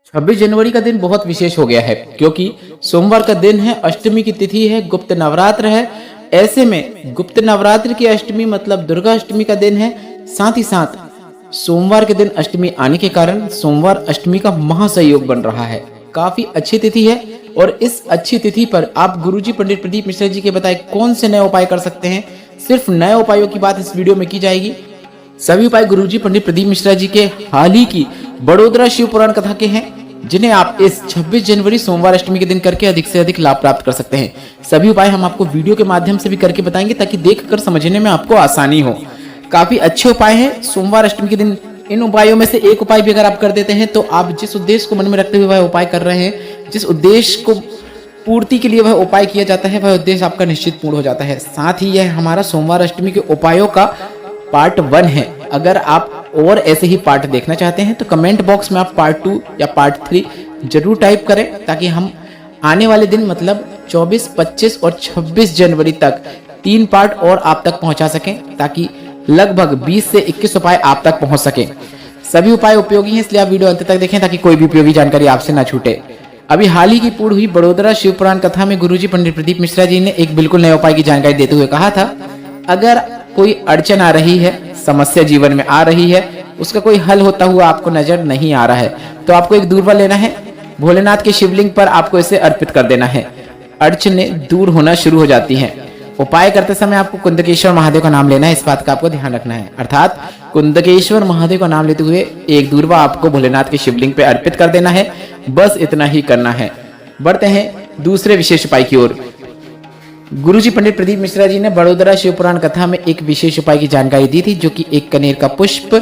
26 जनवरी का दिन बहुत विशेष हो गया है क्योंकि सोमवार का दिन है, अष्टमी की तिथि है, गुप्त नवरात्र है। ऐसे में गुप्त नवरात्र की अष्टमी मतलब दुर्गा अष्टमी का दिन है। साथ ही साथ सोमवार के दिन अष्टमी आने के कारण सोमवार अष्टमी का महासंयोग बन रहा है। काफी अच्छी तिथि है और इस अच्छी तिथि पर आप गुरुजी पंडित प्रदीप मिश्रा जी के बताए कौन से नए उपाय कर सकते हैं। सिर्फ नए उपायों की बात इस वीडियो में की जाएगी। सभी उपाय गुरुजी पंडित प्रदीप मिश्रा जी के हाल ही की बड़ोदरा शिव पुराण कथा के हैं, जिन्हें आप इस 26 जनवरी सोमवार अष्टमी के दिन करके अधिक से अधिक लाभ प्राप्त कर सकते हैं। सभी उपाय हम आपको वीडियो के माध्यम से भी करके बताएंगे ताकि देखकर समझने में आपको आसानी हो। काफी अच्छे उपाय हैं सोमवार अष्टमी के दिन। इन उपायों में से एक उपाय भी अगर आप कर देते हैं तो आप जिस उद्देश्य को मन में रखते हुए वह उपाय कर रहे हैं, जिस उद्देश्य को पूर्ति के लिए वह उपाय किया जाता है, वह उद्देश्य आपका निश्चित पूर्ण हो जाता है। साथ ही यह हमारा सोमवार अष्टमी के उपायों का पार्ट 1 है। अगर आप और ऐसे ही पार्ट देखना चाहते हैं तो कमेंट बॉक्स में आप पार्ट 2 या पार्ट 3 जरूर टाइप करें ताकि हम आने वाले दिन मतलब 24, 25 और 26 जनवरी तक 3 पार्ट और आप तक पहुंचा सकें, ताकि लगभग 20 से 21 उपाय आप तक पहुंच सकें। सभी उपाय उपयोगी हैं, इसलिए आप वीडियो अंत तक देखें ताकि कोई भी उपयोगी जानकारी आपसे ना छूटे। अभी हाल ही की पूर्ण हुई बड़ोदरा शिव पुराण कथा में गुरुजी पंडित प्रदीप मिश्रा जी ने एक बिल्कुल नए उपाय की जानकारी देते हुए कहा था, अगर कोई अड़चन आ रही है, समस्या जीवन में आ रही है, उसका कोई हल होता हुआ आपको नजर नहीं आ रहा है, तो आपको एक दूर्वा लेना है, भोलेनाथ के शिवलिंग पर आपको इसे अर्पित कर देना है। अड़चनें दूर होना शुरू हो जाती हैं। उपाय करते समय आपको कुंदकेश्वर महादेव का नाम लेना है, इस बात का आपको ध्यान रखना है। अर्थात कुंदकेश्वर महादेव का नाम लेते हुए एक दूर्वा आपको भोलेनाथ के शिवलिंग पे अर्पित कर देना है। बस इतना ही करना है। बढ़ते हैं दूसरे विशेष उपाय की ओर। गुरुजी पंडित प्रदीप मिश्रा जी ने बड़ोदरा शिव पुराण कथा में एक विशेष उपाय की जानकारी दी थी, जो कि एक कनेर का पुष्प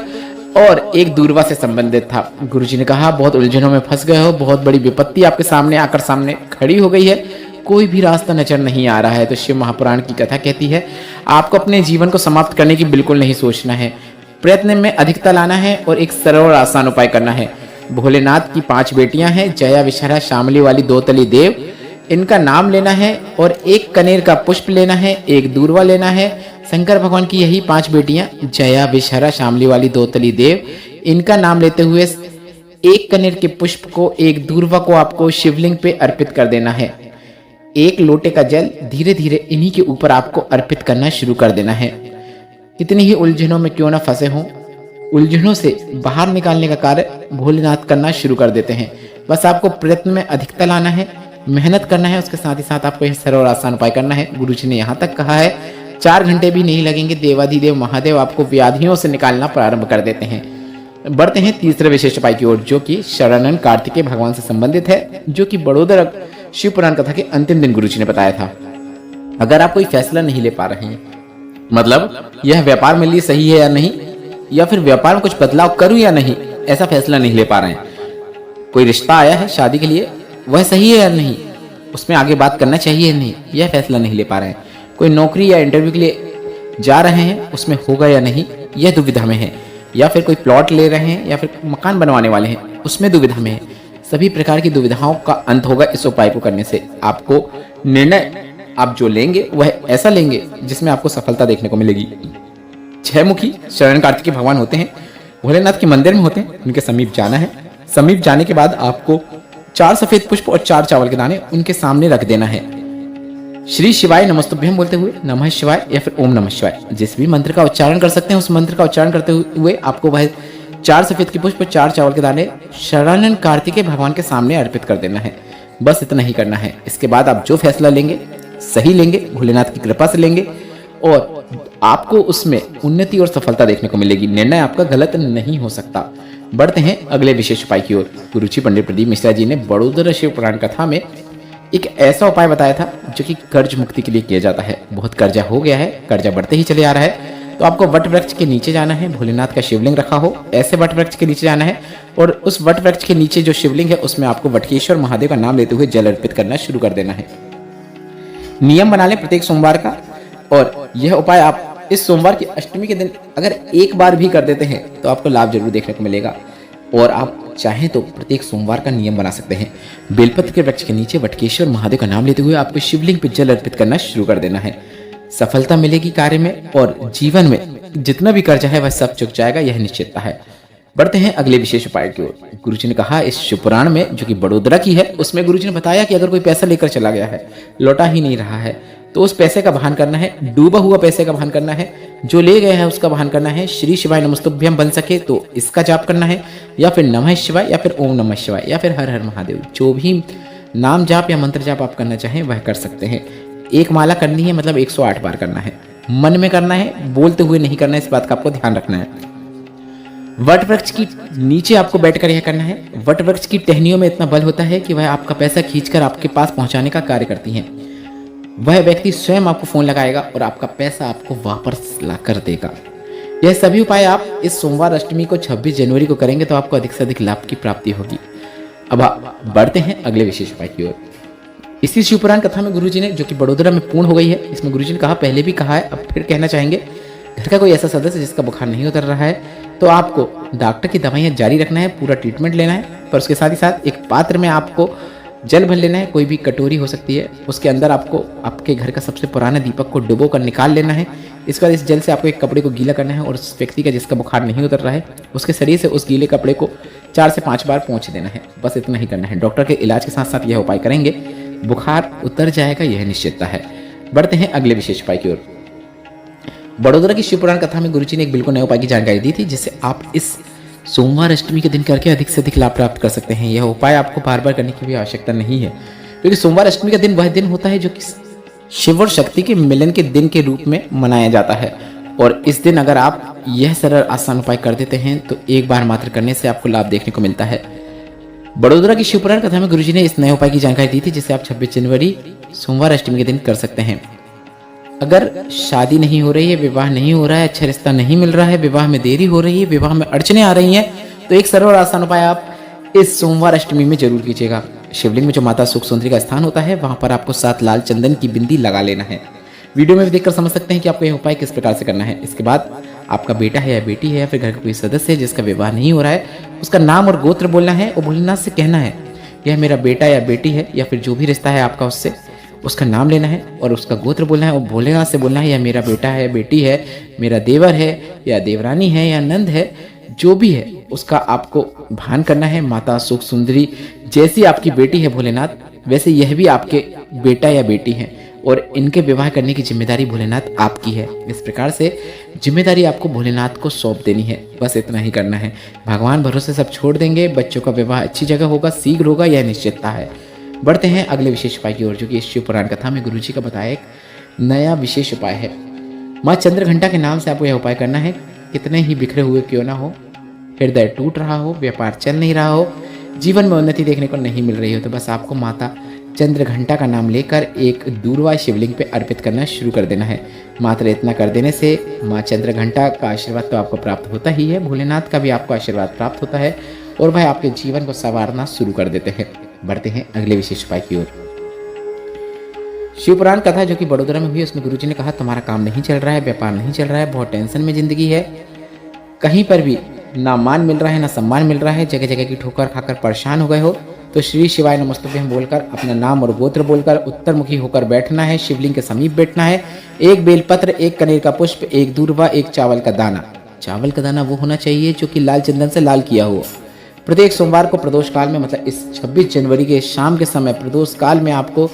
और एक दूर्वा से संबंधित था। गुरुजी ने कहा, बहुत उलझनों में फंस गए हो, बहुत बड़ी विपत्ति आपके सामने आकर सामने खड़ी हो गई है, कोई भी रास्ता नजर नहीं आ रहा है। तो शिव महापुराण की कथा कहती है, आपको अपने जीवन को समाप्त करने की बिल्कुल नहीं सोचना है, प्रयत्न में अधिकता लाना है और एक सरल और आसान उपाय करना है। भोलेनाथ की 5 बेटियां हैं, जया, विषहरा, शामली वाली, दो तली देव, इनका नाम लेना है और एक कनेर का पुष्प लेना है, एक दूर्वा लेना है। शंकर भगवान की यही 5 बेटियां, जया, विषहरा, शामली वाली, दो तली देव, इनका नाम लेते हुए एक कनेर के पुष्प को, एक दूर्वा को आपको शिवलिंग पे अर्पित कर देना है। एक लोटे का जल धीरे धीरे इन्हीं के ऊपर आपको अर्पित करना शुरू कर देना है। कितनी ही उलझनों में क्यों ना फंसे हों, उलझनों से बाहर निकालने का कार्य भोलेनाथ करना शुरू कर देते हैं। बस आपको प्रयत्न में अधिकता लाना है, मेहनत करना है, उसके साथ ही साथ आपको यह सरल और आसान उपाय करना है। गुरुजी ने यहाँ तक कहा है 4 घंटे भी नहीं लगेंगे, देवाधिदेव महादेव आपको व्याधियों से निकालना प्रारंभ कर देते हैं। बढ़ते हैं तीसरे विशेष उपाय की ओर, जो कि शरणानंद कार्तिकेय भगवान से संबंधित है, जो कि बड़ोदरा शिव पुराण कथा के अंतिम दिन गुरुजी ने बताया था। अगर आप कोई फैसला नहीं ले पा रहे हैं, मतलब यह व्यापार मेरे लिए सही है या नहीं, या फिर व्यापार में कुछ बदलाव करूं या नहीं, ऐसा फैसला नहीं ले पा रहे हैं। कोई रिश्ता आया है शादी के लिए, वह सही है या नहीं, उसमें आगे बात करना चाहिए या नहीं, यह फैसला नहीं ले पा रहे हैं। कोई नौकरी या इंटरव्यू के लिए जा रहे हैं, उसमें होगा या नहीं, यह दुविधा में है। या फिर कोई प्लॉट ले रहे हैं या फिर मकान बनवाने वाले हैं, उसमें दुविधा में है। सभी प्रकार की दुविधाओं का अंत होगा इस उपाय को करने से। आपको निर्णय आप जो लेंगे वह ऐसा लेंगे जिसमें आपको सफलता देखने को मिलेगी। 6 मुखी शरण कार्तिकेय भगवान होते हैं, भोलेनाथ के मंदिर में होते हैं, उनके समीप जाना है। समीप जाने के बाद आपको 4 सफेद पुष्प और 4 चावल के दाने उनके सामने रख देना है। श्री शिवाय नमस्तुभ्यम बोलते हुए नमः शिवाय या फिर ओम नमः शिवाय, जिस भी मंत्र का उच्चारण कर सकते हैं उस मंत्र का उच्चारण करते हुए आपको वह 4 सफेद के पुष्प, 4 चावल के दाने शरणानंद कार्तिकेय भगवान के सामने अर्पित कर देना है। बस इतना ही करना है। इसके बाद आप जो फैसला लेंगे सही लेंगे, भोलेनाथ की कृपा से लेंगे और आपको उसमें उन्नति और सफलता देखने को मिलेगी। निर्णय आपका गलत नहीं हो सकता। बढ़ते हैं अगले विशेष उपाय की ओर। गुरुजी पंडित प्रदीप मिश्रा जी ने बड़ोदरा शिव पुराण कथा में एक ऐसा उपाय बताया था जो कि कर्ज मुक्ति के लिए किया जाता है। बहुत कर्जा हो गया है, कर्जा बढ़ते ही चले आ रहा है, तो आपको वट वृक्ष के नीचे जाना है। भोलेनाथ का शिवलिंग रखा हो ऐसे वट वृक्ष के नीचे जाना है और उस वट वृक्ष के नीचे जो शिवलिंग है उसमें आपको वटकेश्वर महादेव का नाम लेते हुए जल अर्पित करना शुरू कर देना है। नियम बना लें प्रत्येक सोमवार का, और यह उपाय आप इस सोमवार की अष्टमी के दिन अगर एक बार भी कर देते हैं तो आपको लाभ जरूर देखने को मिलेगा। और आप चाहें तो प्रत्येक सोमवार का नियम बना सकते हैं। बेलपत्र के वृक्ष के नीचे वटकेश्वर महादेव का नाम लेते हुए आपको शिवलिंग पर जल अर्पित करना शुरू कर देना है। सफलता मिलेगी कार्य में और जीवन में जितना भी कर्जा है वह सब चुक जाएगा, यह निश्चितता है। बढ़ते हैं अगले विशेष उपाय की ओर। गुरुजी ने कहा इस शिवपुराण में, जो कि बड़ोदरा की है, उसमें गुरुजी ने बताया कि अगर कोई पैसा लेकर चला गया है, लौटा ही नहीं रहा है, तो उस पैसे का भान करना है, डूबा हुआ पैसे का भान करना है, जो ले गया है उसका भान करना है। श्री शिवाय नमस्तुभ्यम बन सके तो इसका जाप करना है, या फिर नमः शिवाय, या फिर ओम नमः शिवाय, या फिर हर हर महादेव। जो भी नाम जाप या मंत्र जाप आप करना चाहें वह कर सकते हैं। एक माला करनी है, मतलब 108 बार करना है। मन में करना है, बोलते हुए नहीं करना है, इस बात का आपको ध्यान रखना है। वट वृक्ष की नीचे आपको बैठकर यह करना है। वट वृक्ष की टहनियों में इतना बल होता है कि वह आपका पैसा खींचकर आपके पास पहुंचाने का कार्य करती हैं। वह व्यक्ति स्वयं आपको फोन लगाएगा और आपका पैसा आपको वापस ला कर देगा। यह सभी उपाय आप इस सोमवार अष्टमी को 26 जनवरी को करेंगे तो आपको अधिक से अधिक लाभ की प्राप्ति होगी। अब बढ़ते हैं अगले विशेष उपाय की ओर। इसी शिवपुराण कथा में गुरुजी ने, जो कि बड़ोदरा में पूर्ण हो गई है, इसमें गुरुजी ने कहा, पहले भी कहा है, अब फिर कहना चाहेंगे, घर का कोई ऐसा सदस्य जिसका बुखार नहीं उतर रहा है तो आपको डॉक्टर की दवाइयाँ जारी रखना है, पूरा ट्रीटमेंट लेना है, पर उसके साथ ही साथ एक पात्र में आपको जल भर लेना है। कोई भी कटोरी हो सकती है, उसके अंदर आपको आपके घर का सबसे पुराना दीपक को डुबो कर निकाल लेना है। इसके बाद इस जल से आपको एक कपड़े को गीला करना है और उस व्यक्ति का जिसका बुखार नहीं उतर रहा है उसके शरीर से उस गीले कपड़े को 4 से 5 बार पोंछ देना है। बस इतना ही करना है। डॉक्टर के इलाज के साथ साथ यह उपाय करेंगे, बुखार उतर जाएगा, यह निश्चितता है। बढ़ते हैं अगले विशेष उपाय की ओर। बड़ोदरा की शिवपुराण कथा में गुरुजी ने एक बिल्कुल नए उपाय की जानकारी दी थी, जिससे आप इस सोमवार अष्टमी के दिन करके अधिक से अधिक लाभ प्राप्त कर सकते हैं। यह उपाय आपको बार बार करने की भी आवश्यकता नहीं है, क्योंकि सोमवार अष्टमी का दिन वह दिन होता है जो कि शिव और शक्ति के मिलन के दिन के रूप में मनाया जाता है। और इस दिन अगर आप यह सरल आसान उपाय कर देते हैं तो एक बार मात्र करने से आपको लाभ देखने को मिलता है। बड़ोदरा की शिवपुराण कथा में गुरुजी ने इस नए उपाय की जानकारी दी थी, जिसे आप 26 जनवरी सोमवार अष्टमी के दिन कर सकते हैं। अगर शादी नहीं हो रही है, विवाह नहीं हो रहा है, अच्छा रिश्ता नहीं मिल रहा है, विवाह में देरी हो रही है, विवाह में अड़चने आ रही हैं, तो एक सरल और आसान उपाय आप इस सोमवार अष्टमी में जरूर कीजिएगा। शिवलिंग में जो माता सुख सुंदरी का स्थान होता है, वहां पर आपको 7 लाल चंदन की बिंदी लगा लेना है। वीडियो में भी देखकर समझ सकते हैं कि आपको यह उपाय किस प्रकार से करना है। इसके बाद आपका बेटा है या बेटी है या फिर घर का कोई सदस्य है जिसका विवाह नहीं हो रहा है, उसका नाम और गोत्र बोलना है और भोलेनाथ से कहना है, यह मेरा बेटा या बेटी है, या फिर जो भी रिश्ता है आपका उससे, उसका नाम लेना है और उसका गोत्र बोलना है और भोलेनाथ से बोलना है, यह मेरा बेटा है, बेटी है, मेरा देवर है या देवरानी है या नंद है, जो भी है उसका आपको भान करना है। माता सुख सुंदरी जैसी आपकी बेटी है भोलेनाथ, वैसे यह भी आपके बेटा या बेटी है और इनके विवाह करने की जिम्मेदारी भोलेनाथ आपकी है। इस प्रकार से जिम्मेदारी आपको भोलेनाथ को सौंप देनी है। बस इतना ही करना है। भगवान भरोसे सब छोड़ देंगे, बच्चों का विवाह अच्छी जगह होगा, शीघ्र होगा, यह निश्चितता है। बढ़ते हैं अगले विशेष उपाय की ओर, जो कि इस शिव पुराण कथा में गुरुजी का बताया एक नया विशेष उपाय है। माँ चंद्रघंटा के नाम से आपको यह उपाय करना है। कितने ही बिखरे हुए क्यों ना हो, हृदय टूट रहा हो, व्यापार चल नहीं रहा हो, जीवन में उन्नति देखने को नहीं मिल रही हो, तो बस आपको माता चंद्रघंटा का नाम लेकर एक दूरवा शिवलिंग पे अर्पित करना शुरू कर देना है। मात्र इतना कर देने से माँ चंद्रघंटा का आशीर्वाद तो आपको प्राप्त होता ही है, भोलेनाथ का भी आपको आशीर्वाद प्राप्त होता है और वह आपके जीवन को संवारना शुरू कर देते हैं। बढ़ते हैं अगले विशेष उपाय की ओर। शिवपुराण कथा जो कि बड़ोदरा में हुई, उसमें गुरुजी ने कहा, तुम्हारा काम नहीं चल रहा है, व्यापार नहीं चल रहा है, बहुत टेंशन में जिंदगी है, कहीं पर भी ना मान मिल रहा है ना सम्मान मिल रहा है, जगह जगह की ठोकर खाकर परेशान हो गए हो, तो श्री शिवाय नमस्तुभ्यम बोलकर अपना नाम और गोत्र बोलकर उत्तरमुखी होकर बैठना है, शिवलिंग के समीप बैठना है। एक बेलपत्र, एक कनेर का पुष्प, एक दूर्वा, एक चावल का दाना। चावल का दाना वो होना चाहिए जो कि लाल चंदन से लाल किया हो। प्रत्येक सोमवार को प्रदोष काल में, मतलब इस 26 जनवरी के शाम के समय प्रदोष काल में आपको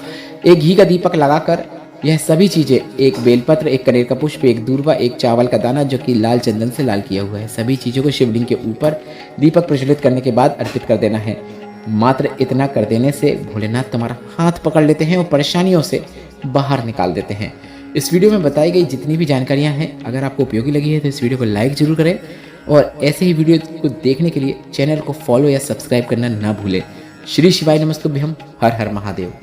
एक घी का दीपक लगाकर यह सभी चीज़ें, एक बेलपत्र, एक कनेर का पुष्प, एक दूर्वा, एक चावल का दाना जो कि लाल चंदन से लाल किया हुआ है, सभी चीज़ों को शिवलिंग के ऊपर दीपक प्रज्वलित करने के बाद अर्पित कर देना है। मात्र इतना कर देने से भोलेनाथ तुम्हारा हाथ पकड़ लेते हैं और परेशानियों से बाहर निकाल देते हैं। इस वीडियो में बताई गई जितनी भी जानकारियाँ हैं, अगर आपको उपयोगी लगी है तो इस वीडियो को लाइक जरूर करें और ऐसे ही वीडियो को देखने के लिए चैनल को फॉलो या सब्सक्राइब करना ना भूलें। श्री शिवाय नमस्तुभ्यम। हर हर महादेव।